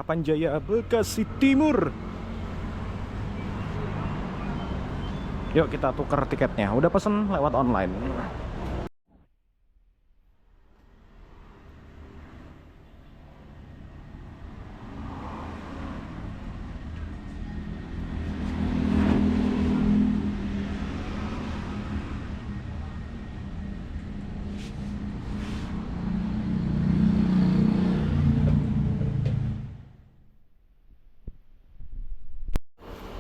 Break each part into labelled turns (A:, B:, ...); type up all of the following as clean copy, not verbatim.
A: Harapan Jaya, Bekasi Timur. Yuk kita tuker tiketnya. Udah pesen lewat online.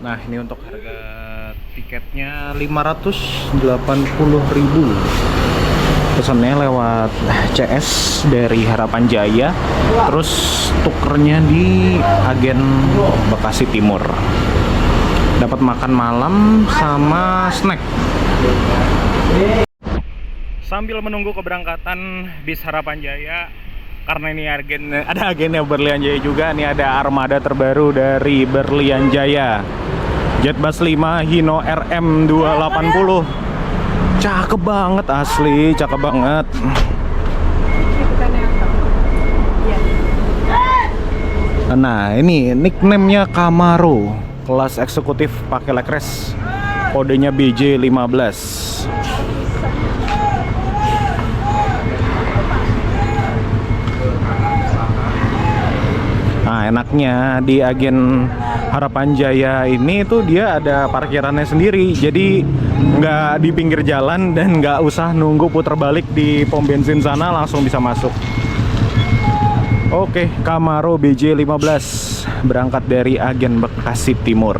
A: Nah, ini untuk harga tiketnya 580.000. Pesannya lewat CS dari Harapan Jaya. Terus tukernya di agen Bekasi Timur. Dapat makan malam sama snack. Sambil menunggu keberangkatan bis Harapan Jaya, karena ini ada agennya Berlian Jaya juga. Ini ada armada terbaru dari Berlian Jaya, Jetbus 5 Hino RM 280. Cakep banget, asli cakep banget. Nah, ini nickname-nya Camaro, kelas eksekutif pakai Lecres, kodenya BJ15. Nah, enaknya di agen Harapan Jaya ini tuh dia ada parkirannya sendiri, jadi nggak di pinggir jalan dan nggak usah nunggu putar balik di pom bensin sana, langsung bisa masuk. Oke, Camaro BJ15 berangkat dari agen Bekasi Timur.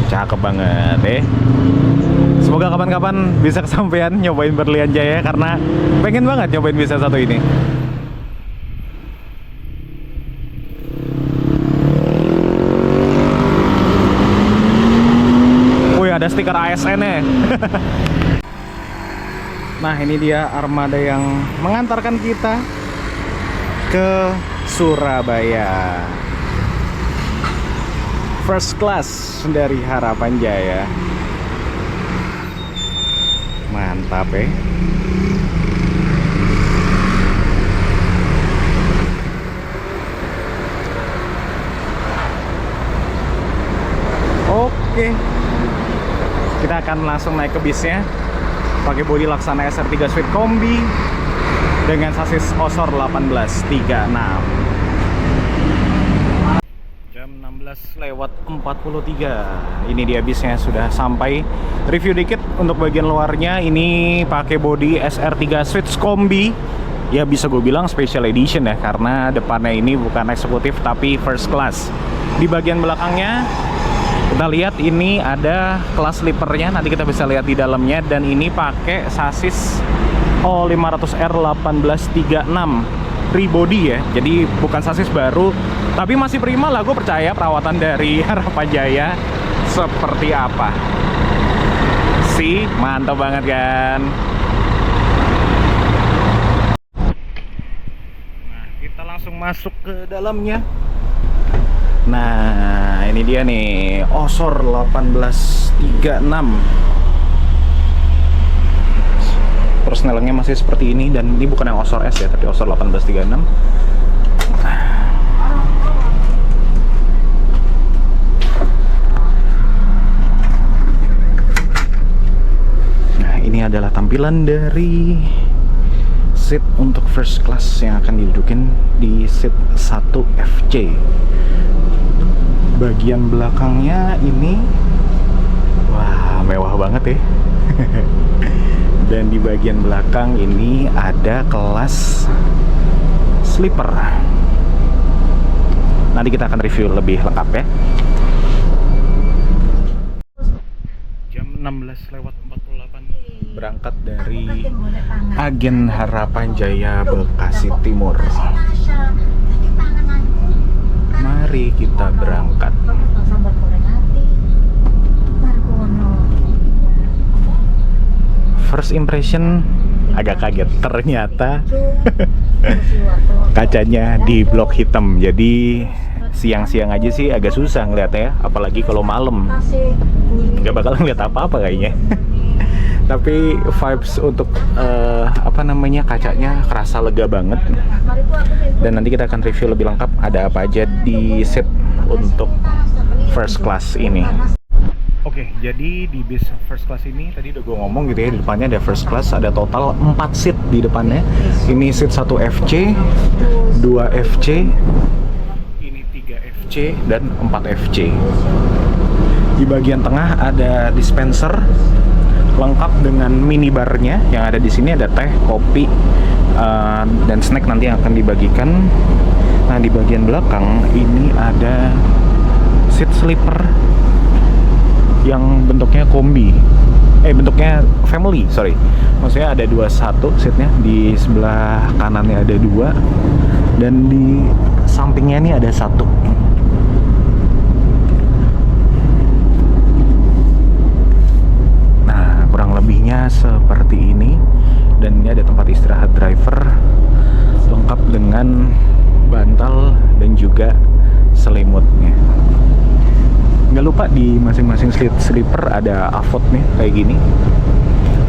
A: Cakep banget Semoga kapan-kapan bisa kesampaian nyobain Berlian Jaya, karena pengen banget nyobain bis yang satu ini. Ada stiker ASN -nya. Nah, ini dia armada yang mengantarkan kita ke Surabaya. First class dari Harapan Jaya. Mantap Oke. Kita akan langsung naik ke bisnya pakai bodi Laksana SR3 Suite Kombi dengan sasis Osor 1836. Jam 16:43. Ini dia bisnya sudah sampai. Review dikit untuk bagian luarnya. Ini pakai bodi SR3 Suite Kombi. Ya bisa gue bilang special edition ya, karena depannya ini bukan eksekutif tapi first class. Di bagian belakangnya kita lihat ini ada kelas sleepernya, nanti kita bisa lihat di dalamnya. Dan ini pakai sasis O500R 1836 rebody ya, jadi bukan sasis baru, tapi masih prima lah. Gue percaya perawatan dari Harapan Jaya seperti apa sih, mantap banget kan. Nah, kita langsung masuk ke dalamnya. Nah, ini dia nih, Osor 1836. Persnelengnya masih seperti ini, dan ini bukan yang Osor S ya, tapi Osor 1836. Nah, ini adalah tampilan dari seat untuk first class yang akan didudukin di seat 1 FC. Bagian belakangnya ini, wah, mewah banget Dan di bagian belakang ini ada kelas sleeper. Nanti kita akan review lebih lengkap ya. Jam 16:48 berangkat dari agen Harapan Jaya Bekasi Timur. Mari kita berangkat. First impression agak kaget, ternyata kacanya di blok hitam. Jadi siang-siang aja sih agak susah ngeliatnya ya, apalagi kalau malam nggak bakal ngeliat apa-apa kayaknya. Tapi vibes untuk apa namanya, kacanya kerasa lega banget. Dan nanti kita akan review lebih lengkap ada apa aja di seat untuk first class ini. Oke, jadi di bis first class ini tadi udah gue ngomong gitu ya, di depannya ada first class, ada total 4 seat di depannya. Ini seat 1 FC, 2 FC, ini 3 FC, dan 4 FC. Di bagian tengah ada dispenser lengkap dengan minibarnya. Yang ada di sini ada teh, kopi, dan snack nanti yang akan dibagikan. Nah, di bagian belakang ini ada seat sleeper yang bentuknya kombi, bentuknya family, sorry. Maksudnya ada 21 seatnya, di sebelah kanannya ada 2, dan di sampingnya ini ada 1. Nah, kurang lebihnya seperti ini. Dan ini ada tempat istirahat driver, lengkap dengan bantal dan juga selimutnya. Nggak lupa di masing-masing sleeper ada avot nih kayak gini,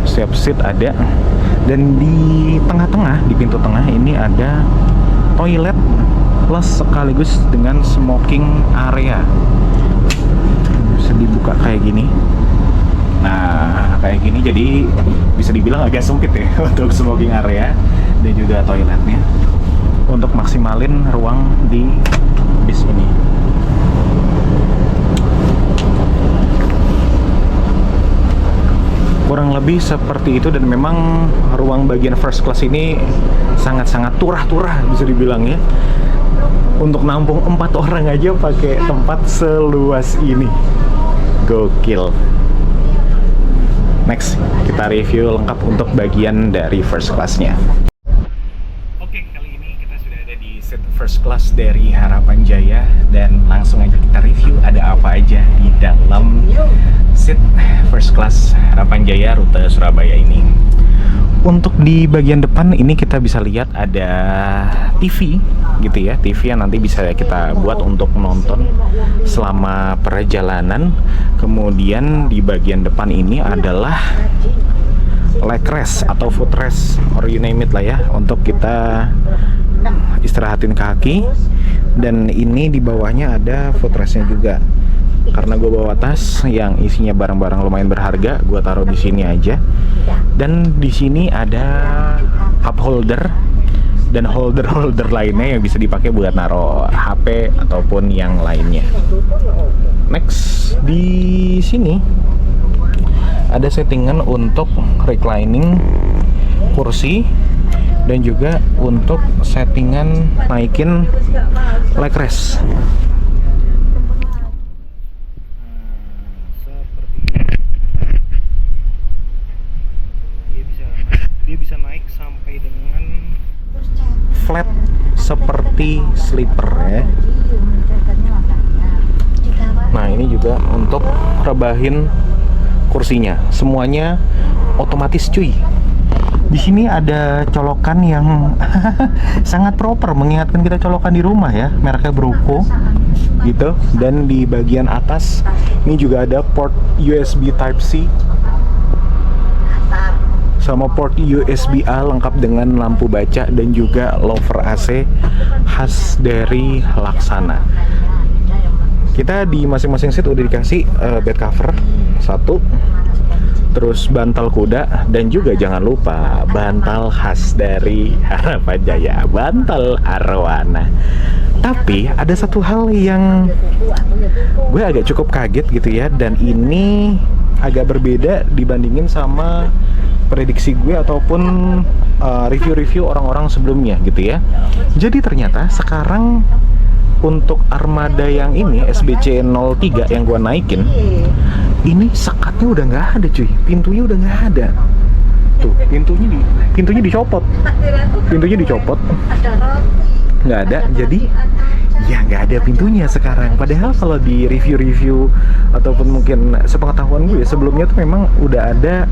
A: setiap seat ada. Dan di tengah-tengah, di pintu tengah ini ada toilet plus sekaligus dengan smoking area, bisa dibuka kayak gini. Nah, kayak gini jadi bisa dibilang agak sempit ya untuk smoking area dan juga toiletnya, untuk maksimalin ruang di bis ini. Kurang lebih seperti itu, dan memang ruang bagian first class ini sangat-sangat turah-turah bisa dibilang ya. Untuk nampung 4 orang aja pakai tempat seluas ini. Gokil. Next, kita review lengkap untuk bagian dari first class-nya. Oke, kali ini kita sudah ada di seat first class dari Harapan Jaya, dan langsung aja kita review ada apa aja di dalam seat first class Harapan Jaya rute Surabaya ini. Untuk di bagian depan ini kita bisa lihat ada TV gitu ya, TV yang nanti bisa kita buat untuk menonton selama perjalanan. Kemudian di bagian depan ini adalah leg rest atau foot rest, or you name it lah ya, untuk kita istirahatin kaki. Dan ini di bawahnya ada foot restnya juga. Karena gue bawa tas yang isinya barang-barang lumayan berharga, gue taruh di sini aja. Dan di sini ada cup holder dan holder lainnya yang bisa dipakai buat naruh HP ataupun yang lainnya. Next, di sini ada settingan untuk reclining kursi dan juga untuk settingan naikin leg rest. Dia bisa naik sampai dengan flat seperti sleeper ya. Nah, ini juga untuk rebahin kursinya. Semuanya otomatis cuy. Di sini ada colokan yang sangat proper, mengingatkan kita colokan di rumah ya, mereknya Bruco gitu. Dan di bagian atas ini juga ada port USB Type-C sama port USB-A lengkap dengan lampu baca dan juga louvre AC khas dari Laksana. Kita di masing-masing seat udah dikasih bed cover 1, terus bantal kuda, dan juga jangan lupa bantal khas dari Harapan Jaya, bantal arwana. Tapi ada satu hal yang gue agak cukup kaget gitu ya, dan ini agak berbeda dibandingin sama prediksi gue ataupun review-review orang-orang sebelumnya gitu ya. Jadi ternyata sekarang untuk armada yang ini SBC 03 yang gue naikin, ini sekatnya udah nggak ada cuy, pintunya udah nggak ada. Tuh, pintunya dicopot, nggak ada. Jadi ya nggak ada pintunya sekarang. Padahal kalau di review-review ataupun mungkin sepengetahuan gue sebelumnya tuh memang udah ada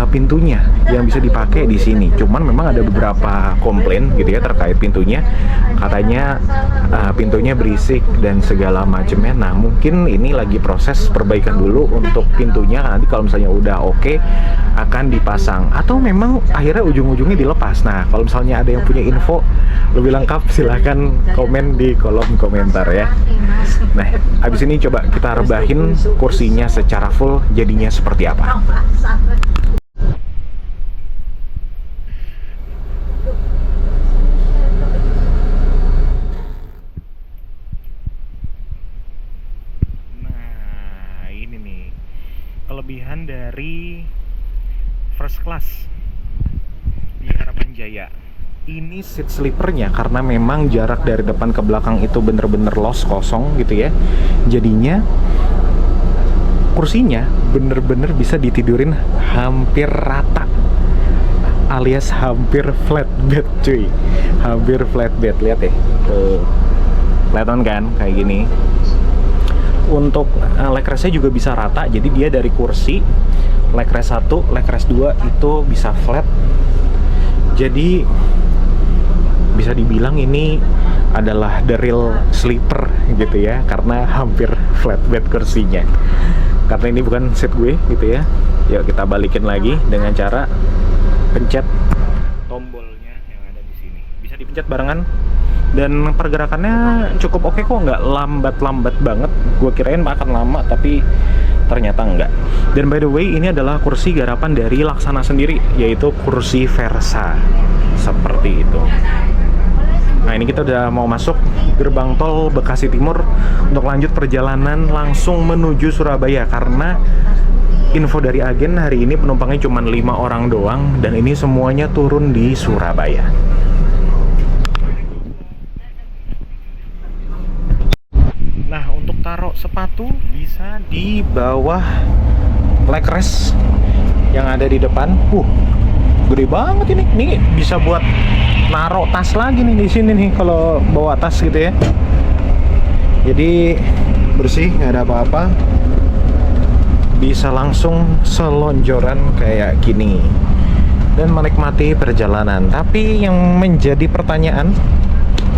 A: pintunya yang bisa dipakai di sini. Cuman memang ada beberapa komplain gitu ya terkait pintunya. Katanya pintunya berisik dan segala macamnya. Nah, mungkin ini lagi proses perbaikan dulu untuk pintunya. Nanti kalau misalnya udah oke, akan dipasang atau memang akhirnya ujung-ujungnya dilepas. Nah, kalau misalnya ada yang punya info lebih lengkap silahkan komen di kolom komentar ya. Nah, habis ini coba kita rebahin kursinya secara full jadinya seperti apa. Nah, ini nih kelebihan dari first class di Harapan Jaya. Ini seat sleepernya karena memang jarak dari depan ke belakang itu bener-bener los, kosong gitu ya. Jadinya kursinya bener-bener bisa ditidurin hampir rata, alias hampir flat bed cuy. Hampir flat bed, lihat ya. Kelihatan kan kayak gini. Untuk leg restnya juga bisa rata, jadi dia dari kursi leg rest 1, leg rest 2 itu bisa flat. Jadi bisa dibilang ini adalah the real sleeper gitu ya, karena hampir flat bed kursinya. Karena ini bukan seat gue gitu ya. Yuk kita balikin lagi dengan cara pencet tombolnya yang ada di sini. Bisa dipencet barengan. Dan pergerakannya cukup oke kok, nggak lambat-lambat banget. Gue kirain akan lama, tapi ternyata enggak. Dan by the way, ini adalah kursi garapan dari Laksana sendiri, yaitu kursi Versa. Seperti itu. Nah, ini kita udah mau masuk gerbang tol Bekasi Timur untuk lanjut perjalanan langsung menuju Surabaya. Karena info dari agen hari ini penumpangnya cuma 5 orang doang, dan ini semuanya turun di Surabaya. Nah, untuk taruh sepatu bisa di bawah leg rest yang ada di depan. Gede banget ini. Ini bisa buat naruh tas lagi nih di sini nih kalau bawa tas gitu ya. Jadi bersih, nggak ada apa-apa. Bisa langsung selonjoran kayak gini dan menikmati perjalanan. Tapi yang menjadi pertanyaan,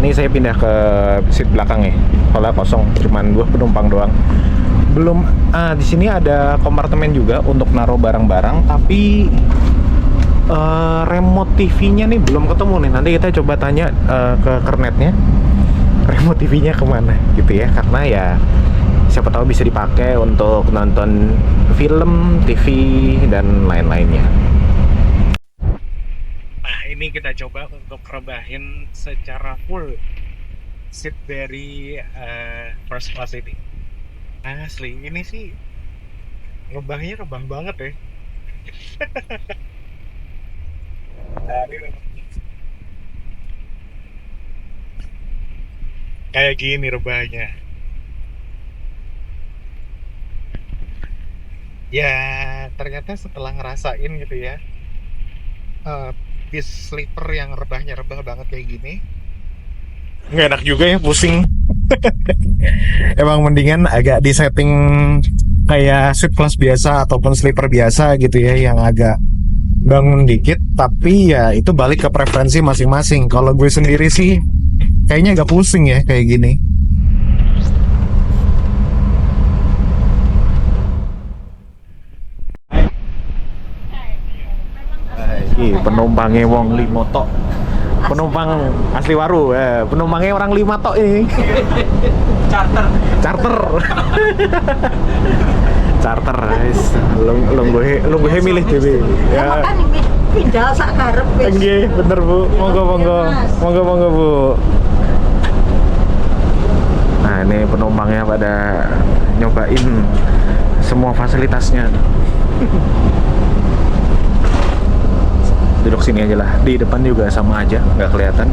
A: ini saya pindah ke seat belakang ya. Kalau kosong, cuman 2 penumpang doang. Belum di sini ada kompartemen juga untuk naruh barang-barang, tapi remote TV-nya nih belum ketemu nih. Nanti kita coba tanya ke kernetnya, remote TV-nya kemana gitu ya. Karena ya siapa tahu bisa dipakai untuk nonton film, TV, dan lain-lainnya. Nah, ini kita coba untuk rebahin secara full seat dari first class ini. Asli, ini sih rebahnya rebah banget ya. Kayak gini rebahnya. Ya, ternyata setelah ngerasain gitu ya, bis sleeper yang rebahnya rebah banget kayak gini, nggak enak juga ya, pusing. Emang mendingan agak disetting kayak suite class biasa ataupun sleeper biasa gitu ya, yang agak bangun dikit. Tapi ya itu balik ke preferensi masing-masing. Kalau gue sendiri sih kayaknya agak pusing ya kayak gini. Penumpangnya wong 5 tok. Penumpang asli Waru, penumpangnya orang 5 tok ini. Charter. Charter, lungguhe milih dhewe.
B: Ya kan pindah sak karep wis.
A: Nggih, bener Bu. Monggo Bu. Nah, ini penumpangnya pada nyobain semua fasilitasnya. Duduk sini aja lah, di depan juga sama aja, nggak kelihatan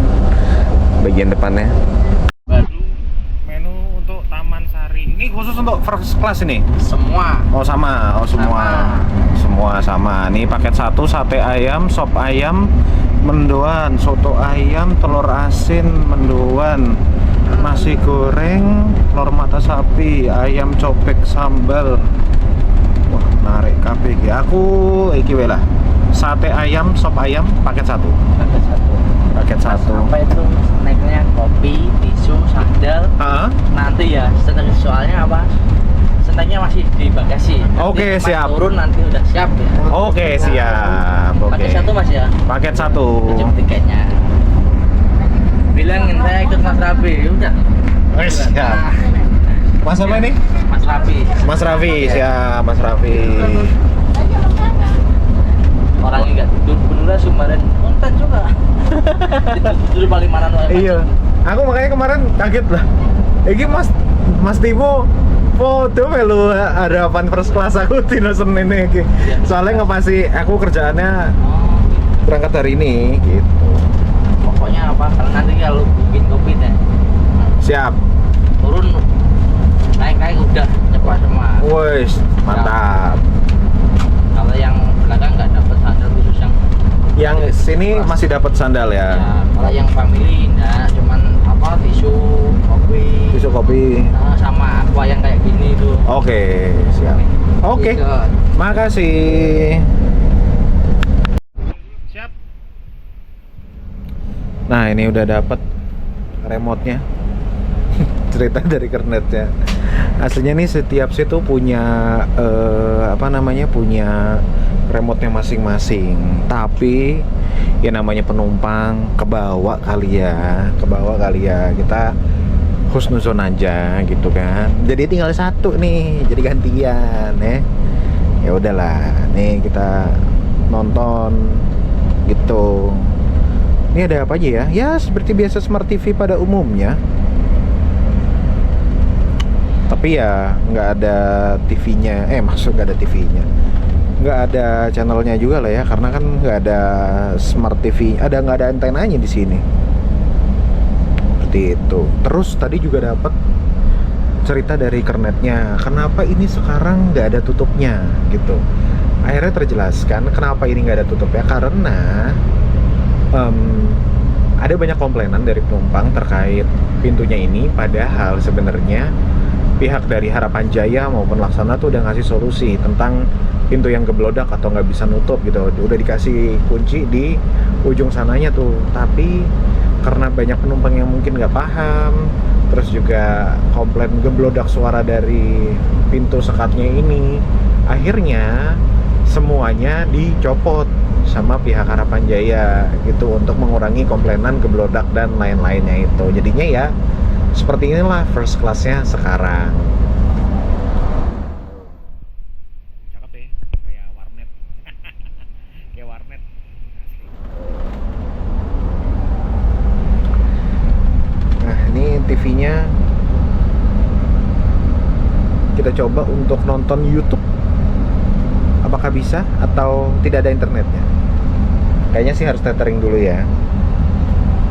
A: bagian depannya. Baru menu untuk Taman Sari, ini khusus untuk first class ini?
C: Semua.
A: Oh sama, semua sama. Ini paket 1, sate ayam, sop ayam, mendoan, soto ayam, telur asin, mendoan, nasi goreng, telur mata sapi, ayam cobek sambal. Wah, narik kabeh iki. Aku iki wae lah. Sate ayam, sop ayam, paket 1. Paket 1.
C: Sampai itu naiknya kopi, tisu, sandal. Nanti ya, soalnya apa? sendalnya masih di bagasi.
A: Oke,
C: Nanti pas
A: siap.
C: turun nanti udah siap ya.
A: Oke, siap. Oke.
C: Pakai satu Mas ya.
A: Paket 1.
C: Jam tiketnya. Bilangin saya ikut Mas Rafi, udah.
A: Siap. Mas apa ini?
C: Mas Rafi.
A: Mas Raffi, siap Mas Raffi.
C: Orangnya nggak tidur beneran Sumbaran konten juga. Tidur paling mana tuh?
A: Iya. Aku makanya kemarin kaget lah. Iki Mas Timo foto melu harapan first class aku dino Senin iki. Soalnya ngepasi aku kerjaannya berangkat hari ini gitu.
C: Pokoknya apa? Kalau nanti kalau bikin kopi deh.
A: Siap.
C: Turun naik udah cepat semua.
A: Wes, mantap.
C: Kalau yang belakang nggak dapat sandal khusus yang
A: Sini masih dapat sandal ya.
C: kalau yang family enggak, cuman apa tisu kopi sama aqua yang kayak gini itu.
A: Oke, siap. Oke. Makasih. Siap. Nah, ini udah dapat remote-nya. Cerita dari kernetnya. Aslinya nih setiap situ punya punya remote-nya masing-masing. Tapi ya namanya penumpang kebawa kali ya. Kita husnuzon aja gitu kan. Jadi tinggal satu nih, jadi gantian ya. Ya udahlah, nih kita nonton gitu. Ini ada apa aja ya? Ya seperti biasa Smart TV pada umumnya. Tapi ya nggak ada TV-nya, nggak ada TV-nya, nggak ada channelnya juga lah ya, karena kan nggak ada Smart TV, nggak ada antenanya di sini. Seperti itu. Terus tadi juga dapat cerita dari kernetnya, kenapa ini sekarang nggak ada tutupnya gitu. Akhirnya terjelaskan kenapa ini nggak ada tutupnya, karena ada banyak komplainan dari penumpang terkait pintunya ini, padahal sebenarnya pihak dari Harapan Jaya maupun Laksana tuh udah ngasih solusi tentang pintu yang geblodak atau nggak bisa nutup gitu. Udah dikasih kunci di ujung sananya tuh, tapi karena banyak penumpang yang mungkin nggak paham, terus juga komplain geblodak suara dari pintu sekatnya ini, akhirnya semuanya dicopot sama pihak Harapan Jaya gitu untuk mengurangi komplainan geblodak dan lain-lainnya itu. Jadinya ya seperti inilah first class-nya sekarang. Cakep ya, kayak warnet. Kayak warnet. Nah, ini TV-nya kita coba untuk nonton YouTube. Apakah bisa atau tidak ada internetnya? Kayaknya sih harus tethering dulu ya.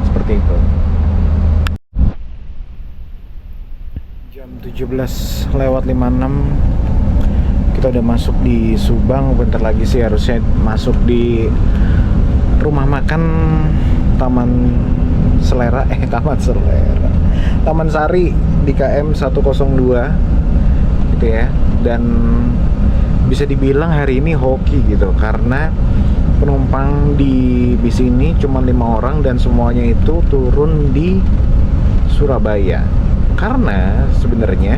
A: Seperti itu. Jam 17:56 kita udah masuk di Subang. Bentar lagi sih harusnya masuk di rumah makan Taman Selera Taman Sari di KM 102 gitu ya. Dan bisa dibilang hari ini hoki gitu, karena penumpang di bis ini cuma 5 orang dan semuanya itu turun di Surabaya. Karena sebenarnya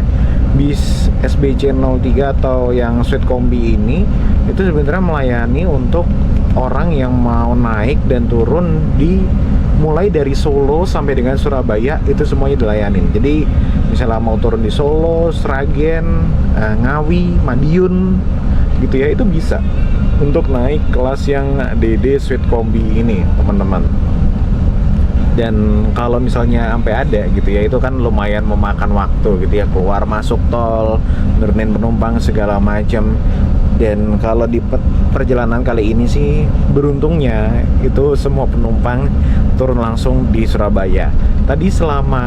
A: bis SBC 03 atau yang Sweet Kombi ini itu sebenarnya melayani untuk orang yang mau naik dan turun mulai dari Solo sampai dengan Surabaya, itu semuanya dilayanin. Jadi misalnya mau turun di Solo, Sragen, Ngawi, Madiun gitu ya, itu bisa untuk naik kelas yang DD Sweet Kombi ini teman-teman. Dan kalau misalnya sampai ada gitu ya, itu kan lumayan memakan waktu gitu ya, keluar masuk tol, nurunin penumpang segala macam. Dan kalau di perjalanan kali ini sih beruntungnya itu semua penumpang turun langsung di Surabaya. Tadi selama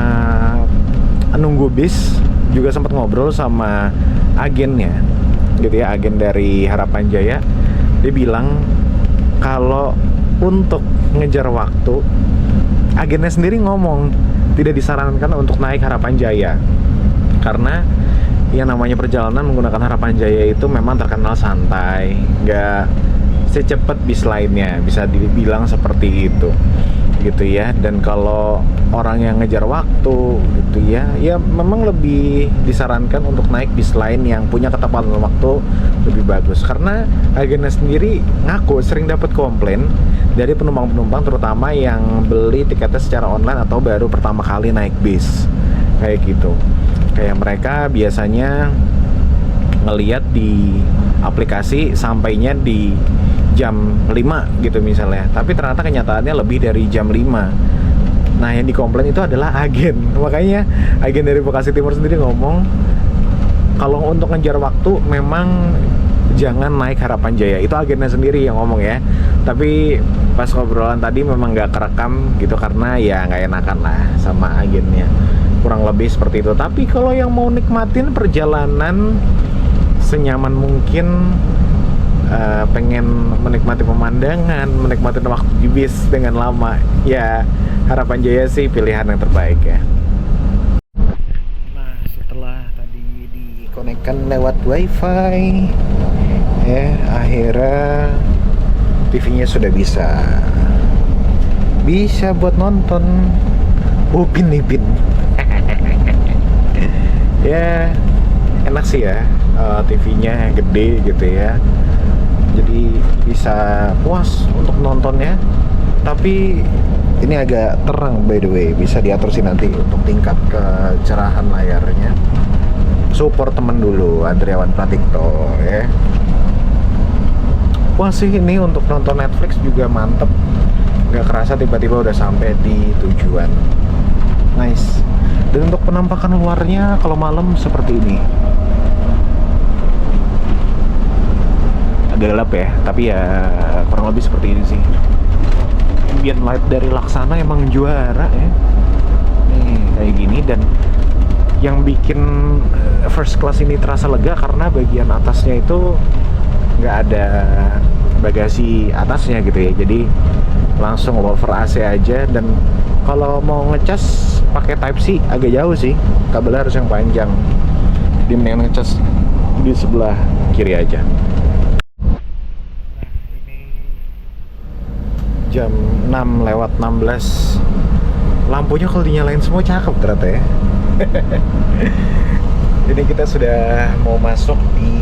A: nunggu bis juga sempat ngobrol sama agennya gitu ya, agen dari Harapan Jaya. Dia bilang kalau untuk ngejar waktu, agennya sendiri ngomong tidak disarankan untuk naik Harapan Jaya, karena yang namanya perjalanan menggunakan Harapan Jaya itu memang terkenal santai, nggak secepat bis lainnya, bisa dibilang seperti itu. gitu ya. Dan kalau orang yang ngejar waktu gitu ya, ya memang lebih disarankan untuk naik bis lain yang punya ketepatan waktu lebih bagus. Karena agennya sendiri ngaku sering dapat komplain dari penumpang-penumpang, terutama yang beli tiketnya secara online atau baru pertama kali naik bis kayak gitu. Kayak mereka biasanya ngeliat di aplikasi sampainya di jam 5 gitu misalnya, tapi ternyata kenyataannya lebih dari jam 5. Nah, yang dikomplain itu adalah agen. Makanya agen dari Bekasi Timur sendiri ngomong kalau untuk ngejar waktu memang jangan naik Harapan Jaya. Itu agennya sendiri yang ngomong ya. Tapi pas ngobrolan tadi memang nggak kerekam gitu karena ya nggak enakan lah sama agennya. Kurang lebih seperti itu. Tapi kalau yang mau nikmatin perjalanan senyaman mungkin, pengen menikmati pemandangan, menikmati waktu di bis dengan lama, ya Harapan Jaya sih pilihan yang terbaik ya. Nah, setelah tadi dikonekkan lewat wifi ya, akhirnya TV-nya sudah bisa buat nonton Upin Ipin. Ya enak sih ya, TV-nya gede gitu ya, jadi bisa puas untuk nontonnya. Tapi ini agak terang by the way, bisa diatur sih nanti untuk tingkat kecerahan layarnya. Support temen dulu, Andriawan Pratikto ya. Wah sih, ini untuk nonton Netflix juga mantep, nggak kerasa tiba-tiba udah sampai di tujuan. Nice. Dan untuk penampakan luarnya kalau malam seperti ini. Agak gelap ya, tapi ya kurang lebih seperti ini sih. Ambient light dari Laksana emang juara ya. Nih kayak gini, dan yang bikin first class ini terasa lega karena bagian atasnya itu nggak ada bagasi atasnya gitu ya. Jadi langsung over AC aja, dan kalau mau ngecas pakai Type C agak jauh sih, kabelnya harus yang panjang. Jadi mendingan ngecas di sebelah kiri aja. Jam 6:16. Lampunya kalau dinyalain semua cakep ternyata ya. Ini kita sudah mau masuk di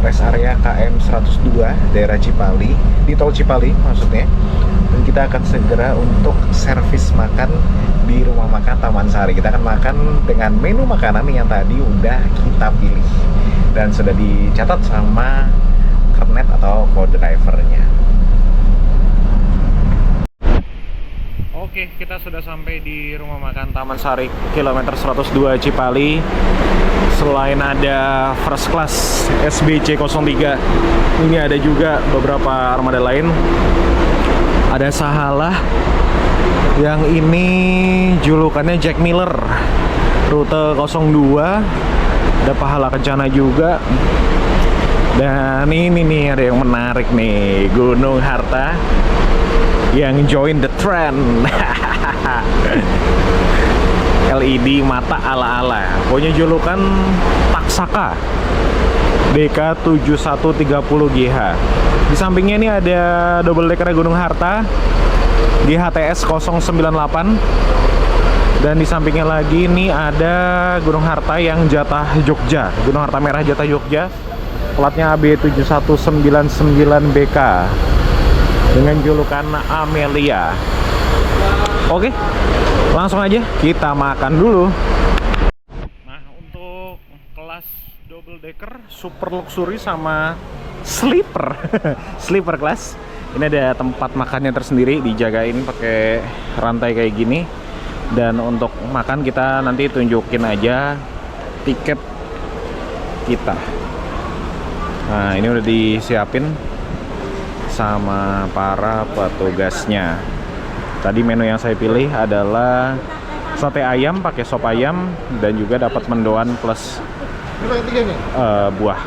A: rest area KM 102 daerah Cipali, di tol Cipali maksudnya. Dan kita akan segera untuk servis makan di rumah makan Taman Sari. Kita akan makan dengan menu makanan yang tadi udah kita pilih dan sudah dicatat sama kernet atau co-drivernya. Oke, kita sudah sampai di rumah makan Taman Sari, kilometer 102 Cipali. Selain ada first class SBC 03, ini ada juga beberapa armada lain. Ada Sahalah, yang ini julukannya Jack Miller, rute 02. Ada Pahala Kencana juga. Dan ini nih ada yang menarik nih, Gunung Harta yang join the trend. LED mata ala-ala, punya julukan Taksaka DK7130GH. Di sampingnya ini ada double decker Gunung Harta GHTS 098, dan di sampingnya lagi ini ada Gunung Harta yang jatah Jogja, Gunung Harta merah jatah Jogja, platnya AB7199BK dengan julukan Amelia. Oke, langsung aja kita makan dulu. Nah, untuk kelas double decker, super luxury sama sleeper sleeper class, ini ada tempat makannya tersendiri, dijagain pakai rantai kayak gini. Dan untuk makan kita nanti tunjukin aja tiket kita. Nah, ini udah disiapin sama para petugasnya. Tadi menu yang saya pilih adalah sate ayam pakai sop ayam, dan juga dapat mendoan plus buah.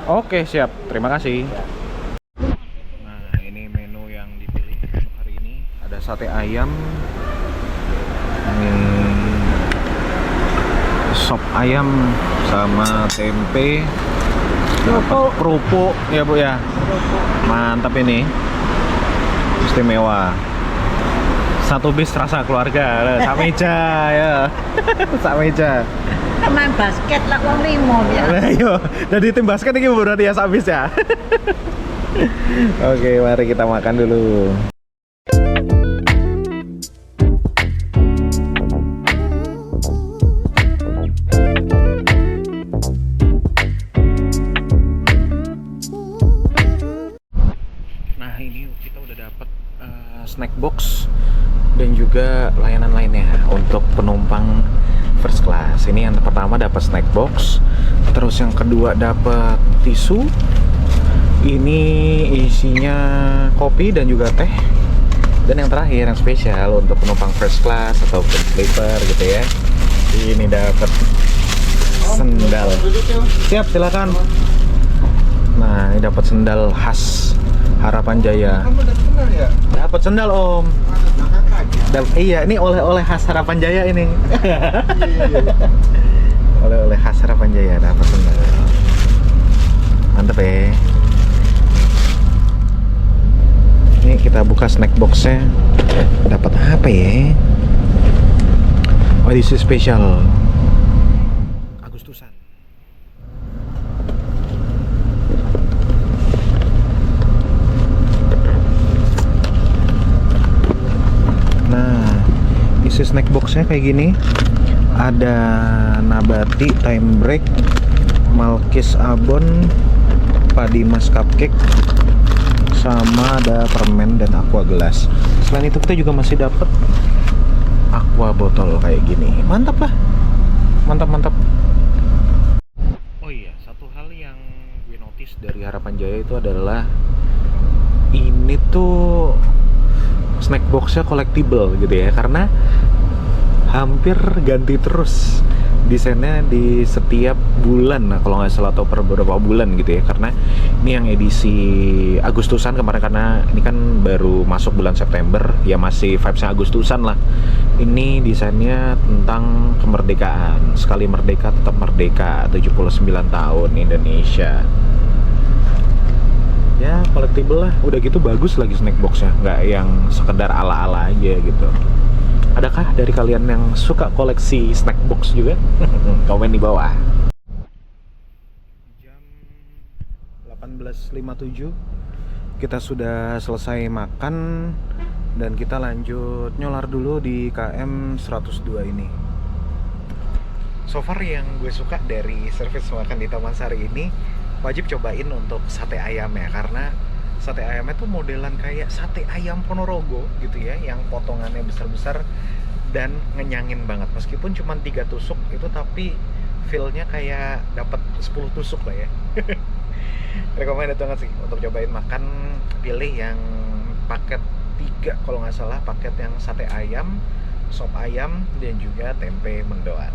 A: Oke, siap. Terima kasih. Nah, ini menu yang dipilih untuk hari ini. Ada sate ayam, sop ayam sama tempe, Oh, kerupuk ya Bu ya. Mantap ini. Istimewa. Satu bis rasa keluarga, sak meja ya. Sak meja.
B: Main basket lah wong limo ya.
A: Nah, yo, jadi tim basket ini berarti ya sak bis ya. Oke, mari kita makan dulu. Nah, ini kita udah dapat snack box dan juga layanan lainnya untuk penumpang first class. Ini yang pertama dapat snack box, terus yang kedua dapat tisu. Ini isinya kopi dan juga teh. Dan yang terakhir yang spesial untuk penumpang first class atau sleeper gitu ya. Ini dapat sendal. Siap, silakan. Nah, ini dapat sendal khas Harapan Jaya.
D: Kamu dapat sendal ya?
A: Dapat sendal Om. Iya, ini oleh-oleh khas Harapan Jaya ini. Oleh-oleh khas Harapan Jaya dapat sendal. Mantep ya. Ini kita buka snack boxnya. Dapat apa ya? Oh, edisi spesial Agustusan. Nah, isi snack boxnya kayak gini. Ada nabati, time break, Malkis Abon, padi mas cupcake, sama ada permen dan aqua gelas. Selain itu kita juga masih dapat aqua botol kayak gini. Mantap lah, mantap. Oh iya, satu hal yang gue notice dari Harapan Jaya itu adalah ini tuh snack boxnya collectible gitu ya, karena hampir ganti terus desainnya di setiap bulan, nah, kalau nggak salah, atau per beberapa bulan gitu ya, karena ini yang edisi Agustusan kemarin, karena ini kan baru masuk bulan September ya, masih vibesnya Agustusan lah. Ini desainnya tentang kemerdekaan, sekali merdeka tetap merdeka, 79 tahun Indonesia ya, collectible lah. Udah gitu bagus lagi snack boxnya, nggak yang sekedar ala-ala aja gitu. Adakah dari kalian yang suka koleksi snack box juga? Komen di bawah. Jam 18.57 kita sudah selesai makan dan kita lanjut nyolar dulu di KM 102 ini. So far yang gue suka dari servis makan di Taman Sari ini, wajib cobain untuk sate ayamnya, karena sate ayamnya tuh modelan kayak sate ayam Ponorogo gitu ya, yang potongannya besar-besar dan ngenyangin banget. Meskipun cuma 3 tusuk itu, tapi feel-nya kayak dapat 10 tusuk lah ya. Recommended banget sih untuk cobain makan. Pilih yang paket 3 kalau nggak salah, paket yang sate ayam, sop ayam, dan juga tempe mendoan.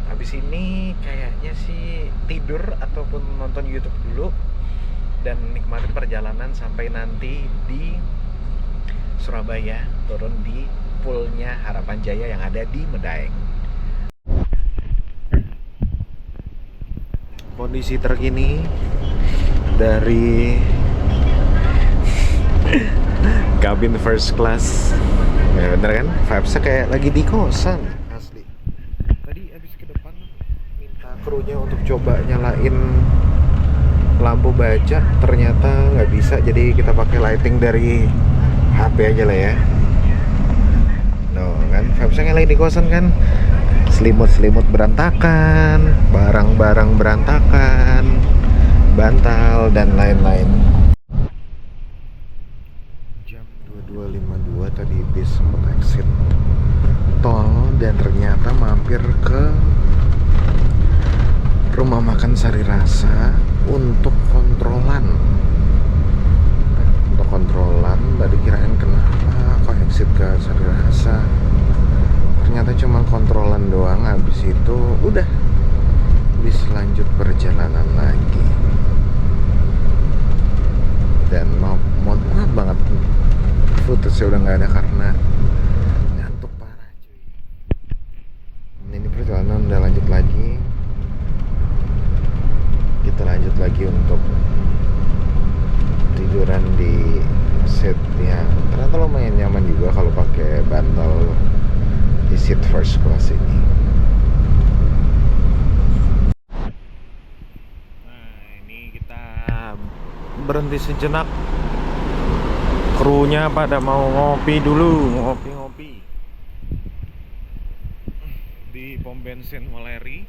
A: Habis ini kayaknya sih tidur ataupun nonton YouTube dulu dan nikmatin perjalanan sampai nanti di Surabaya, turun di poolnya Harapan Jaya yang ada di Medaeng. Kondisi terkini dari kabin first class, ya bener kan? Vibesnya kayak lagi di kosan asli. Tadi abis ke depan minta krunya untuk coba nyalain lampu baja, ternyata nggak bisa, jadi kita pakai lighting dari HP aja lah ya. No kan, vibesnya lagi di kosan kan, selimut-selimut berantakan, barang-barang berantakan, bantal dan lain-lain. Jam 22.52 tadi bis sempat exit tol dan ternyata mampir ke rumah makan Sari Rasa untuk kontrolan. Tadi kirain kenapa kok exit ke Sari Rasa, ternyata cuma kontrolan doang. Habis itu udah bis lanjut perjalanan lagi. Dan mohon maaf banget footage-nya udah nggak ada karena ngantuk parah cuy. Ini perjalanan udah lanjut lagi. Kita lanjut lagi
D: lagi untuk tiduran di seat yang ternyata lumayan nyaman juga kalau pakai bantal di seat first class ini.
A: Nah, ini kita berhenti sejenak. Krunya pada mau ngopi dulu, ngopi-ngopi di pom bensin Waleri.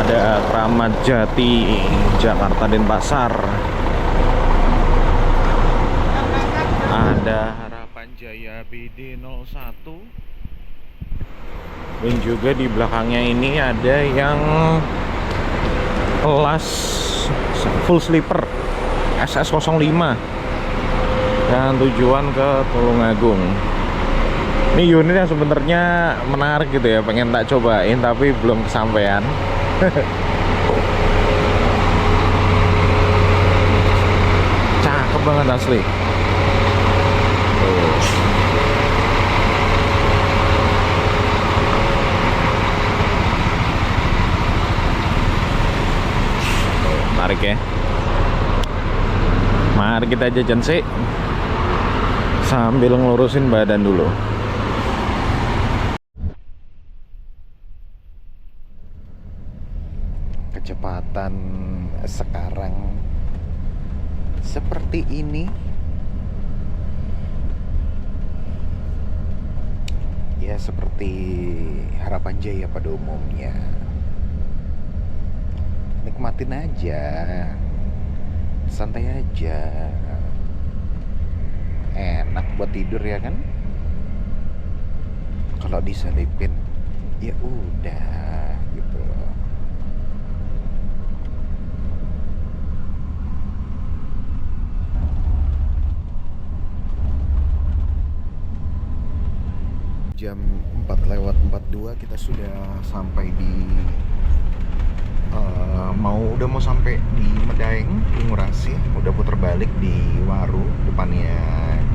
A: Ada Kramat Jati, Jakarta Denpasar. Ada Harapan Jaya BD 01. Dan juga di belakangnya ini ada yang kelas full sleeper SS05 dan tujuan ke Tulungagung. Ini unit yang sebenarnya menarik gitu ya, pengen tak cobain tapi belum kesampaian. Cakep banget asli. Tuh. Menarik ya. Mari kita jajan sih sambil ngelurusin badan dulu.
D: Kecepatan sekarang seperti ini ya, seperti Harapan Jaya pada umumnya. Nikmatin aja, santai aja, enak buat tidur ya kan. Kalau diselipin ya udah gitu. Jam 4:42 kita sudah sampai di udah mau sampai di Medaeng, di Ngurasi. Udah putar balik di Waru, depannya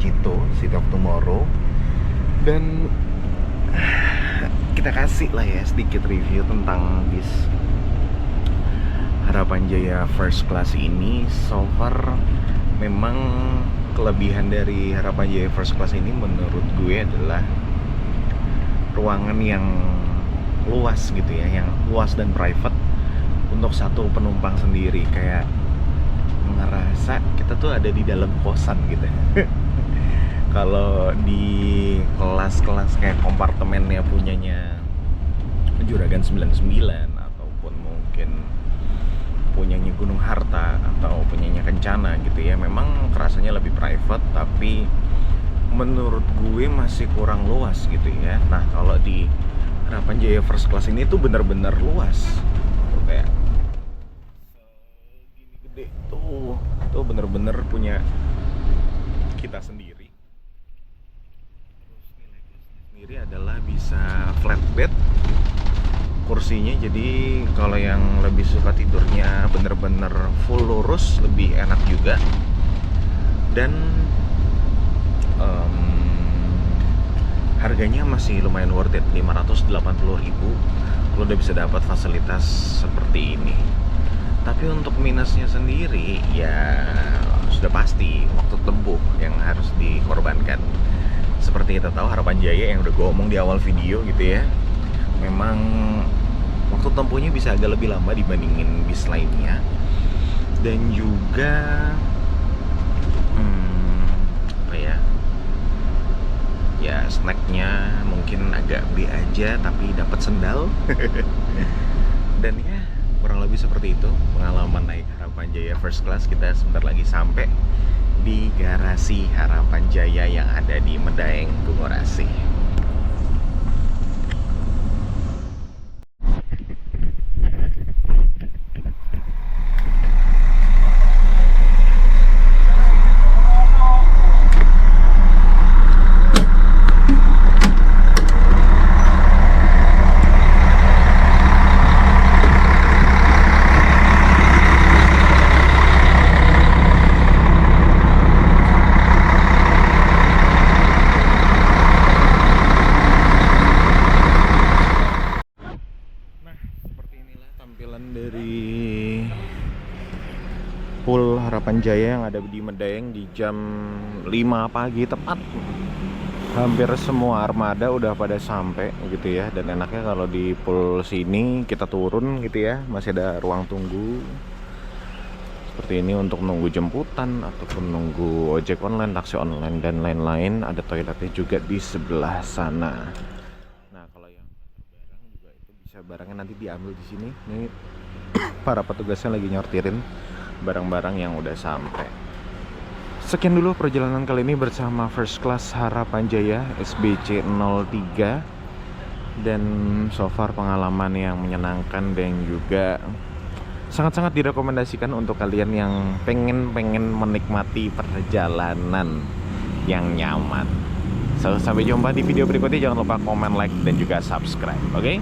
D: Cito, City of Tomorrow. Dan kita kasih lah ya sedikit review tentang bis Harapan Jaya First Class ini. So far memang kelebihan dari Harapan Jaya First Class ini menurut gue adalah ruangan yang luas gitu ya, yang luas dan private untuk satu penumpang sendiri. Kayak ngerasa kita tuh ada di dalam kosan gitu. Kalau di kelas-kelas kayak kompartemennya punyanya Juragan 99 ataupun mungkin punyanya Gunung Harta atau punyanya Kencana gitu ya, memang kerasanya lebih private, tapi menurut gue masih kurang luas gitu ya. Nah, kalau di Harapan Jaya First Class ini tuh bener-bener luas tuh, kayak gini gede tuh bener-bener punya kita sendiri. Terus nilai plusnya sendiri adalah bisa flat bed kursinya, jadi kalau yang lebih suka tidurnya bener-bener full lurus lebih enak juga. Dan harganya masih lumayan worth it, 580.000 lo udah bisa dapat fasilitas seperti ini. Tapi untuk minusnya sendiri ya sudah pasti waktu tempuh yang harus dikorbankan. Seperti kita tahu Harapan Jaya yang udah gue omong di awal video gitu ya, memang waktu tempuhnya bisa agak lebih lama dibandingin bis lainnya. Dan juga ya snacknya mungkin agak B aja tapi dapat sendal. Dan ya kurang lebih seperti itu pengalaman naik Harapan Jaya First Class. Kita sebentar lagi sampai di garasi Harapan Jaya yang ada di Medaeng, Bungurasi.
A: Harapan Jaya yang ada di Medaeng di jam 5 pagi tepat. Hampir semua armada udah pada sampai gitu ya. Dan enaknya kalau di pool sini kita turun gitu ya, masih ada ruang tunggu seperti ini untuk nunggu jemputan ataupun nunggu ojek online, taksi online dan lain-lain. Ada toiletnya juga di sebelah sana. Nah, kalau yang barang juga itu bisa barangnya nanti diambil di sini. Ini para petugasnya lagi nyortirin barang-barang yang udah sampai. Sekian dulu perjalanan kali ini bersama First Class Harapan Jaya SBC 03. Dan so far pengalaman yang menyenangkan dan juga sangat-sangat direkomendasikan untuk kalian yang pengen menikmati perjalanan yang nyaman. Sampai jumpa di video berikutnya. Jangan lupa komen, like, dan juga subscribe. Oke?